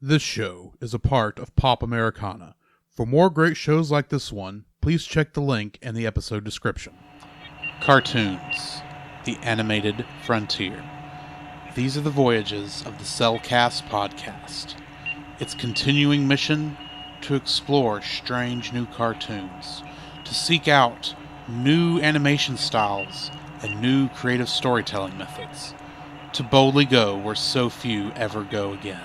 This show is a part of Pop Americana. For more great shows like this one, please check the link in the episode description. Cartoons, the animated frontier. These are the voyages of the Cellcast podcast. Its continuing mission to explore strange new cartoons, to seek out new animation styles and new creative storytelling methods, to boldly go where so few ever go again.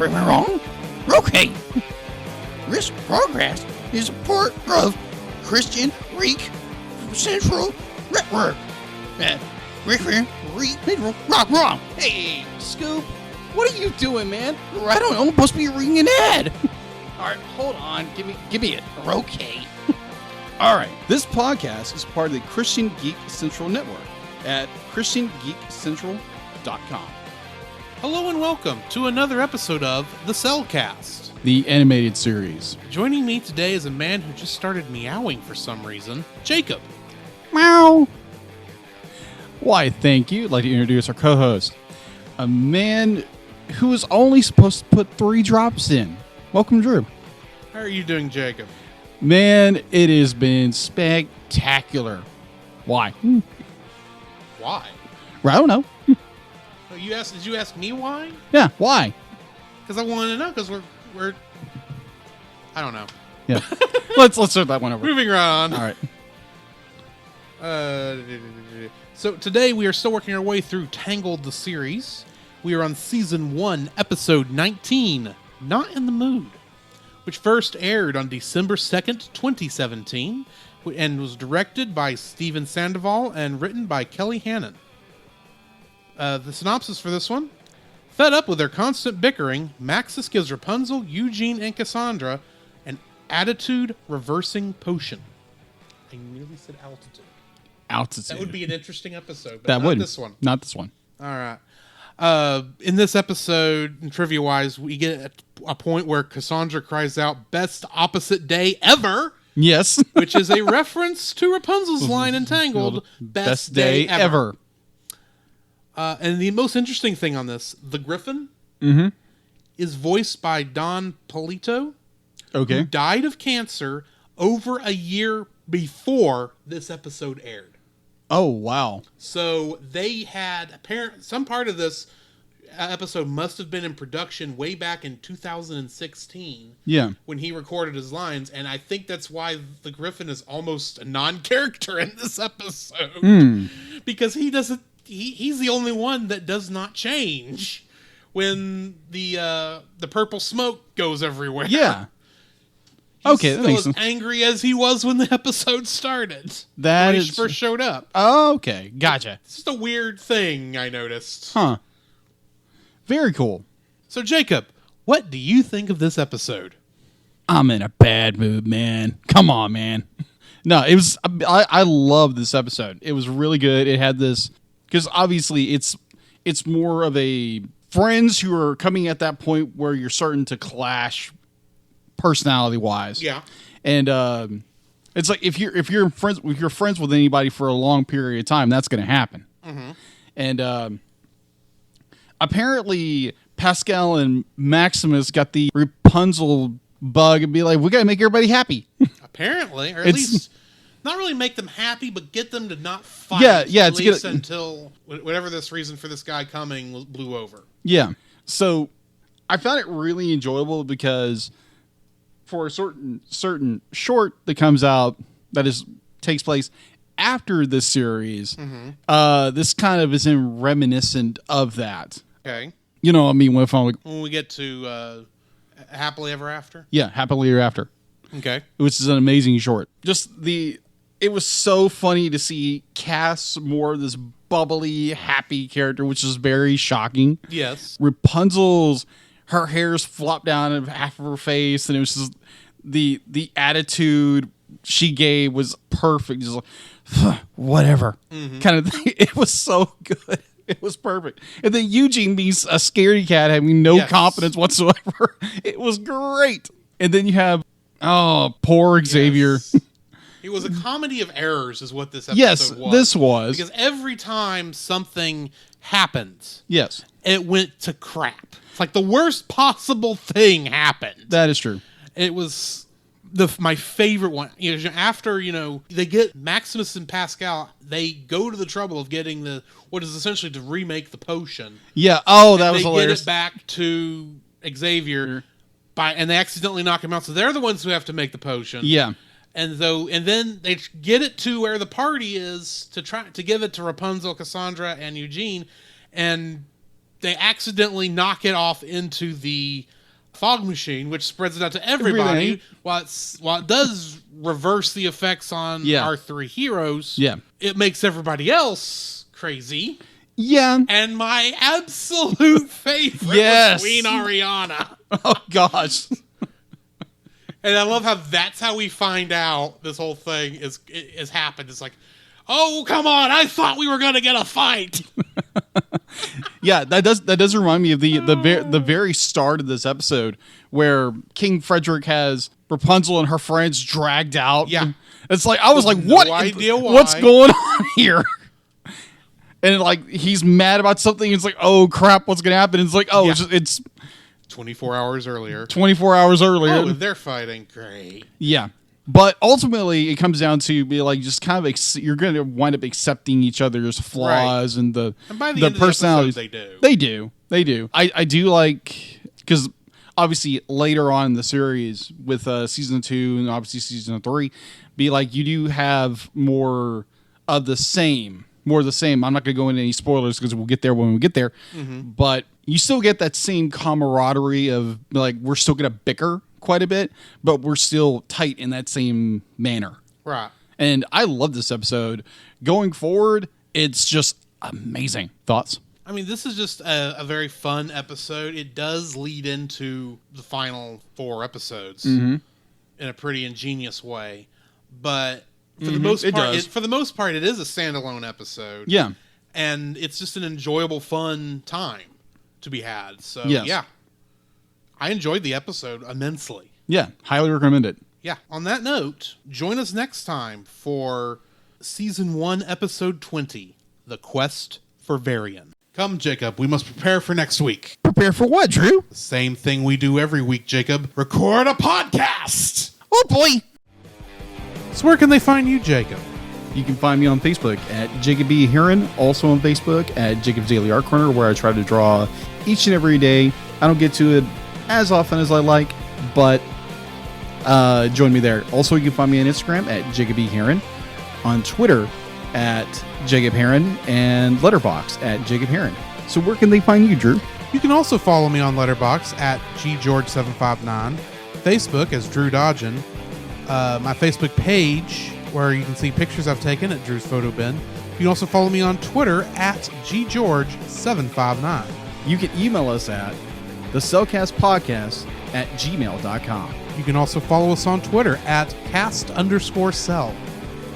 Am I wrong? Okay. This progress is a part of Christian Geek Central Network. Wrong. Hey, Scoop, what are you doing, man? I don't know. I'm supposed to be reading an ad. All right, hold on. Give me it. Okay. All right, this podcast is part of the Christian Geek Central Network at ChristianGeekCentral.com. Hello and welcome to another episode of The Cellcast. The animated series. Joining me today is a man who just started meowing for some reason, Jacob. Meow. Why, thank you. I'd like to introduce our co-host, a man who was only supposed to put 3 drops in. Welcome, Drew. How are you doing, Jacob? Man, it has been spectacular. Why? Why? I don't know. Oh, did you ask me why? Yeah, why? Because I wanted to know, because we're I don't know. Yeah. let's start that one over. Moving right on. All right. So today we are still working our way through Tangled the Series. We are on Season 1, Episode 19, Not in the Mood, which first aired on December 2nd, 2017, and was directed by Steven Sandoval and written by Kelly Hannon. The synopsis for this one: fed up with their constant bickering, Maxis gives Rapunzel, Eugene, and Cassandra an attitude-reversing potion. I nearly said altitude. That would be an interesting episode, but that not would. this one. Not this one. All right. In this episode, trivia-wise, we get a point where Cassandra cries out, "Best opposite day ever!" Yes. which is a reference to Rapunzel's line in Tangled, "Best day ever." And the most interesting thing on this, the Griffin is voiced by Don Polito, who died of cancer over a year before this episode aired. Oh, wow. So they had some part of this episode must have been in production way back in 2016. Yeah. When he recorded his lines, and I think that's why the Griffin is almost a non-character in this episode. Because he doesn't. He's the only one that does not change when the purple smoke goes everywhere. Yeah. He's okay, still as angry as he was when the episode started. When he first showed up. Oh, okay, gotcha. It's just a weird thing I noticed. Huh. Very cool. So, Jacob, what do you think of this episode? I'm in a bad mood, man. Come on, man. No, it was. I love this episode. It was really good. It had this. Because obviously it's more of a friends who are coming at that point where you're starting to clash personality-wise. Yeah. And it's like if you're friends with anybody for a long period of time, that's going to happen. Mm-hmm. And apparently Pascal and Maximus got the Rapunzel bug and be like, we got to make everybody happy. Apparently, or at least not really make them happy, but get them to not fight. Yeah, at least until whatever this reason for this guy coming blew over. Yeah. So I found it really enjoyable because for a certain short that comes out takes place after this series, this kind of is reminiscent of that. Okay. You know what I mean? When we get to Happily Ever After? Yeah, Happily Ever After. Okay. Which is an amazing short. It was so funny to see Cass more of this bubbly, happy character, which is very shocking. Yes. Rapunzel's, her hair's flopped down in half of her face, and it was just the attitude she gave was perfect. Just like, whatever kind of thing. It was so good. It was perfect. And then Eugene being a scaredy cat, having no confidence whatsoever. It was great. And then you have, poor Xavier. Yes. It was a comedy of errors is what this episode was. Yes, this was. Because every time something happened, yes, it went to crap. It's like the worst possible thing happened. That is true. It was my favorite one. After, they get Maximus and Pascal, they go to the trouble of getting what is essentially to remake the potion. Yeah. Oh, that was hilarious. They get it back to Xavier, and they accidentally knock him out. So they're the ones who have to make the potion. Yeah. And then they get it to where the party is to give it to Rapunzel, Cassandra, and Eugene, and they accidentally knock it off into the fog machine, which spreads it out to everybody. While it does reverse the effects on our three heroes, it makes everybody else crazy. Yeah. And my absolute favorite was Queen Ariana. Oh, gosh. And I love how that's how we find out this whole thing is happened. It's like, oh, come on, I thought we were going to get a fight. Yeah, that does remind me of the very start of this episode where King Frederick has Rapunzel and her friends dragged out. Yeah. It's like, I was like, what? No idea why. What's going on here? And like, he's mad about something. It's like, oh crap, what's going to happen? It's like, it's 24 hours earlier. 24 hours earlier. Oh, they're fighting. Great. Yeah. But ultimately, it comes down to be like just kind of you're going to wind up accepting each other's flaws and the by the end personalities. Of the episode, They do. I do like, because obviously later on in the series with season 2 and obviously season 3, be like you do have more of the same. More of the same. I'm not going to go into any spoilers because we'll get there when we get there. Mm-hmm. But you still get that same camaraderie of like we're still going to bicker quite a bit, but we're still tight in that same manner. Right. And I love this episode. Going forward, it's just amazing. Thoughts? I mean, this is just a very fun episode. It does lead into the final 4 episodes in a pretty ingenious way, but for the most part, it is a standalone episode. Yeah, and it's just an enjoyable, fun time to be had. So yeah, I enjoyed the episode immensely. Yeah, highly recommend it. Yeah. On that note, join us next time for season 1, episode 20, The Quest for Varian. Come, Jacob, we must prepare for next week. Prepare for what, Drew? The same thing we do every week, Jacob. Record a podcast! Oh, boy! So where can they find you, Jacob? You can find me on Facebook at Jacob B. Heron, also on Facebook at Jacob's Daily Art Corner, where I try to draw each and every day. I don't get to it as often as I like, but join me there. Also, you can find me on Instagram at Jacob B. Heron, on Twitter at Jacob Heron, and Letterboxd at Jacob Heron. So where can they find you, Drew? You can also follow me on Letterboxd at GGeorge759, Facebook as Drew Dodgen, my Facebook page where you can see pictures I've taken at Drew's Photo Bin. You can also follow me on Twitter at GGeorge759. You can email us at thecellcastpodcast@gmail.com. You can also follow us on Twitter at cast_cell.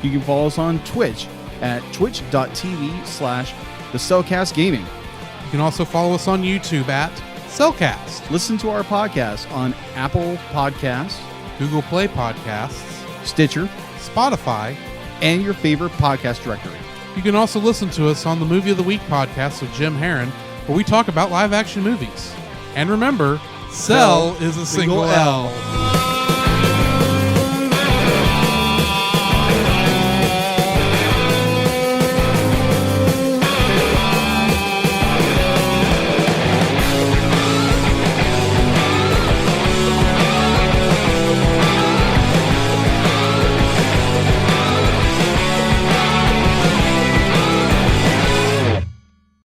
You can follow us on Twitch at twitch.tv/thecellcastgaming. You can also follow us on YouTube at Cellcast. Listen to our podcast on Apple Podcasts, Google Play Podcasts, Stitcher, Spotify, and your favorite podcast directory. You can also listen to us on the Movie of the Week podcast with Jim Heron, where we talk about live-action movies. And remember, Cell is a single L.